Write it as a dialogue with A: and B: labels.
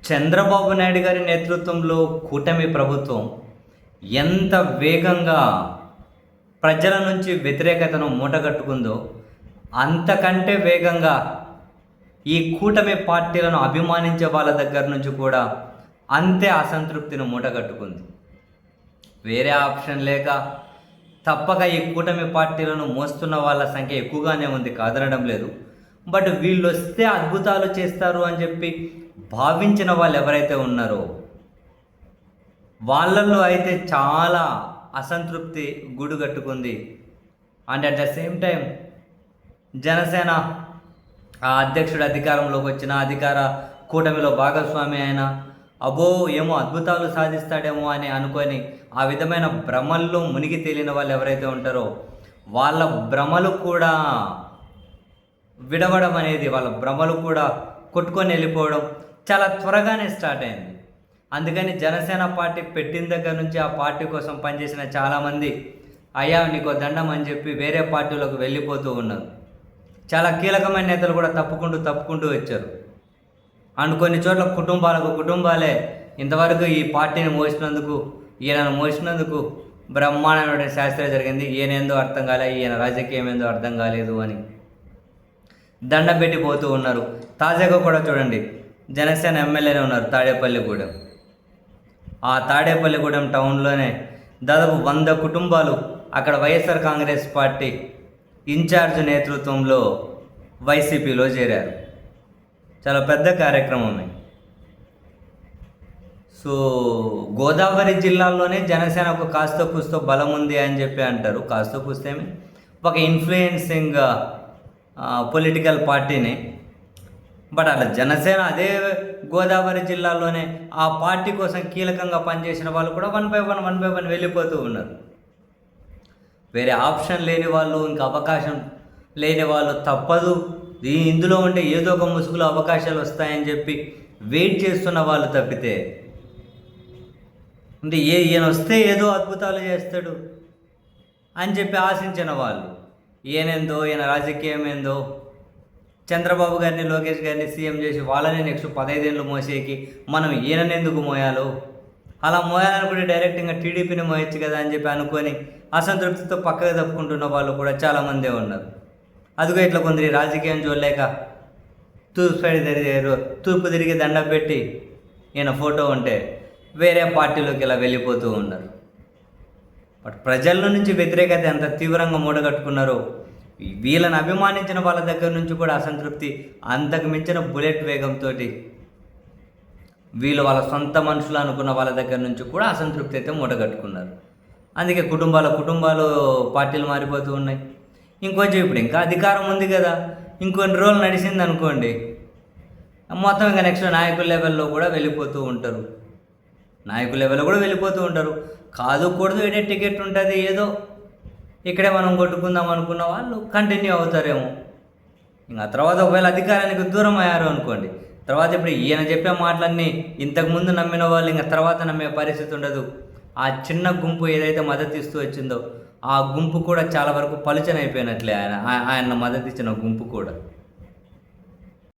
A: చంద్రబాబు నాయుడు గారి నేతృత్వంలో కూటమి ప్రభుత్వం ఎంత వేగంగా ప్రజల నుంచి వ్యతిరేకతను మూటగట్టుకుందో, అంతకంటే వేగంగా ఈ కూటమి పార్టీలను అభిమానించే వాళ్ళ దగ్గర నుంచి కూడా అంతే అసంతృప్తిని మూటగట్టుకుంది. వేరే ఆప్షన్ లేక తప్పక ఈ కూటమి పార్టీలను మోస్తున్న వాళ్ళ సంఖ్య ఎక్కువగానే ఉంది, కాదనడం లేదు. బట్ వీళ్ళు వస్తే అద్భుతాలు చేస్తారు అని చెప్పి భావించిన వాళ్ళు ఎవరైతే ఉన్నారో వాళ్ళల్లో అయితే చాలా అసంతృప్తి గూడు కట్టుకుంది. And at the same time Janasena ఆ అధ్యక్షుడు అధికారంలోకి వచ్చిన అధికార కూటమిలో భాగస్వామి అయిన అబో ఏమో అద్భుతాలు సాధిస్తాడేమో అని అనుకొని ఆ విధమైన భ్రమల్లో మునిగి తేలిన వాళ్ళు ఎవరైతే ఉంటారో వాళ్ళ భ్రమలు కూడా విడవడం అనేది, వాళ్ళ భ్రమలు కూడా కొట్టుకొని వెళ్ళిపోవడం చాలా త్వరగానే స్టార్ట్ అయింది. అందుకని జనసేన పార్టీ పెట్టిన దగ్గర నుంచి ఆ పార్టీ కోసం పనిచేసిన చాలామంది అయ్యా నీకో దండం అని చెప్పి వేరే పార్టీలోకి వెళ్ళిపోతూ ఉన్నారు. చాలా కీలకమైన నేతలు కూడా తప్పుకుంటూ వచ్చారు. అండ్ కొన్ని చోట్ల కుటుంబాలే ఇంతవరకు ఈ పార్టీని మోసినందుకు, ఈయనను మోసినందుకు బ్రహ్మాండమైన శాస్త్రం జరిగింది, ఈయనేందో అర్థం కాలే, ఈయన రాజకీయం ఏందో అర్థం కాలేదు అని దండం పెట్టి పోతూ ఉన్నారు. తాజాగా కూడా చూడండి, జనసేన ఎమ్మెల్యేనే ఉన్నారు తాడేపల్లిగూడెం. ఆ తాడేపల్లిగూడెం టౌన్లోనే దాదాపు 100 కుటుంబాలు అక్కడ వైఎస్ఆర్ కాంగ్రెస్ పార్టీ ఇన్ఛార్జ్ నేతృత్వంలో వైసీపీలో చేరారు. చాలా పెద్ద కార్యక్రమమే. సో గోదావరి జిల్లాల్లోనే జనసేనకు కాస్త కూస్తో బలం ఉంది అని చెప్పి అంటారు. కాస్త కూస్తేమి ఒక ఇన్ఫ్లుయెన్సింగ్ పొలిటికల్ పార్టీని. బట్ అట్లా జనసేన అదే గోదావరి జిల్లాలోనే ఆ పార్టీ కోసం కీలకంగా పనిచేసిన వాళ్ళు కూడా వన్ బై వన్ వెళ్ళిపోతూ ఉన్నారు. వేరే ఆప్షన్ లేని వాళ్ళు, ఇంకా అవకాశం లేని వాళ్ళు తప్పదు ఇందులో ఉంటే ఏదో ఒక ముసుగులో అవకాశాలు వస్తాయని చెప్పి వెయిట్ చేస్తున్న వాళ్ళు తప్పితే, అంటే ఈయన వస్తే ఏదో అద్భుతాలు చేస్తాడు అని చెప్పి ఆశించిన వాళ్ళు, ఈయనేందో ఈయన రాజకీయం ఏందో, చంద్రబాబు గారిని లోకేష్ గారిని సీఎం చేసి వాళ్ళని నెక్స్ట్ 15 ఏళ్ళు మోసేకి మనం ఈయనని ఎందుకు మోయాలో, అలా మోయాలనుకుంటే డైరెక్ట్గా టీడీపీని మోయచ్చు కదా అని చెప్పి అనుకొని అసంతృప్తితో పక్కకు తప్పుకుంటున్న వాళ్ళు కూడా చాలామందే ఉన్నారు. అదిగో ఇట్లా కొందరి రాజకీయం చూడలేక తూర్పు తిరిగి దండం పెట్టి ఈయన ఫోటో ఉంటే వేరే పార్టీలోకి ఇలా వెళ్ళిపోతూ ఉన్నారు. బట్ ప్రజల నుంచి వ్యతిరేకత ఎంత తీవ్రంగా మూడగట్టుకున్నారో వీళ్ళని అభిమానించిన వాళ్ళ దగ్గర నుంచి కూడా అసంతృప్తి అంతకు మించిన బుల్లెట్ వేగంతో వీళ్ళు వాళ్ళ సొంత మనుషులు అనుకున్న వాళ్ళ దగ్గర నుంచి కూడా అసంతృప్తి అయితే మూటగట్టుకున్నారు. అందుకే కుటుంబాలు పార్టీలు మారిపోతూ ఉన్నాయి. ఇంకొంచెం ఇప్పుడు ఇంకా అధికారం ఉంది కదా, ఇంకొన్ని రోజులు నడిచింది అనుకోండి, మొత్తం ఇంకా నెక్స్ట్ నాయకుల లెవెల్లో కూడా వెళ్ళిపోతూ ఉంటారు. కాదు కూడదు ఏడే టికెట్ ఉంటుంది, ఏదో ఇక్కడే మనం కొట్టుకుందాం అనుకున్న వాళ్ళు కంటిన్యూ అవుతారేమో. ఇంకా తర్వాత ఒకవేళ అధికారానికి దూరం అయ్యారు అనుకోండి, తర్వాత ఇప్పుడు ఈయన చెప్పే మాటలన్నీ ఇంతకుముందు నమ్మిన వాళ్ళు ఇంకా తర్వాత నమ్మే పరిస్థితి ఉండదు. ఆ చిన్న గుంపు ఏదైతే మద్దతు ఇస్తూ వచ్చిందో ఆ గుంపు కూడా చాలా వరకు పలుచనైపోయినట్లే, ఆయన మద్దతు ఇచ్చిన గుంపు కూడా.